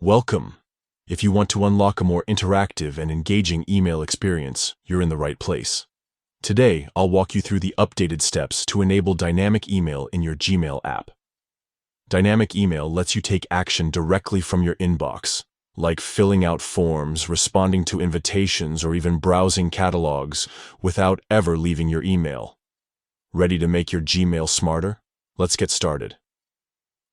Welcome. If you want to unlock a more interactive and engaging email experience, you're in the right place. Today, I'll walk you through the updated steps to enable dynamic email in your Gmail app. Dynamic email lets you take action directly from your inbox, like filling out forms, responding to invitations, or even browsing catalogs without ever leaving your email. Ready to make your Gmail smarter? Let's get started.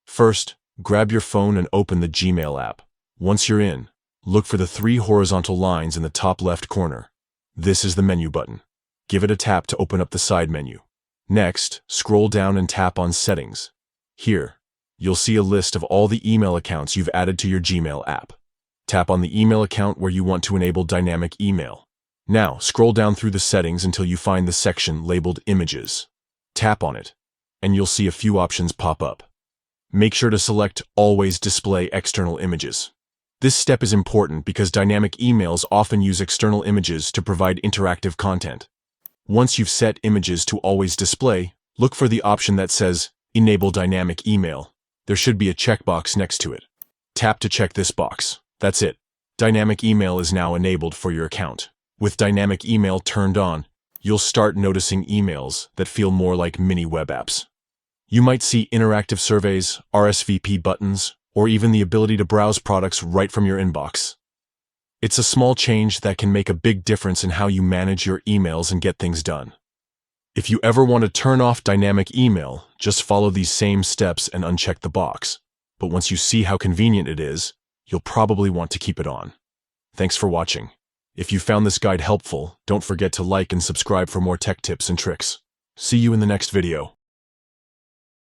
First, grab your phone and open the Gmail app. Once you're in, look for the 3 horizontal lines in the top left corner. This is the menu button. Give it a tap to open up the side menu. Next, scroll down and tap on Settings. Here, you'll see a list of all the email accounts you've added to your Gmail app. Tap on the email account where you want to enable dynamic email. Now, scroll down through the settings until you find the section labeled Images. Tap on it, and you'll see a few options pop up. Make sure to select Always Display External Images. This step is important because dynamic emails often use external images to provide interactive content. Once you've set images to always display, look for the option that says Enable Dynamic Email. There should be a checkbox next to it. Tap to check this box. That's it. Dynamic email is now enabled for your account. With dynamic email turned on, you'll start noticing emails that feel more like mini web apps. You might see interactive surveys, RSVP buttons, or even the ability to browse products right from your inbox. It's a small change that can make a big difference in how you manage your emails and get things done. If you ever want to turn off dynamic email, just follow these same steps and uncheck the box. But once you see how convenient it is, you'll probably want to keep it on. Thanks for watching. If you found this guide helpful, don't forget to like and subscribe for more tech tips and tricks. See you in the next video.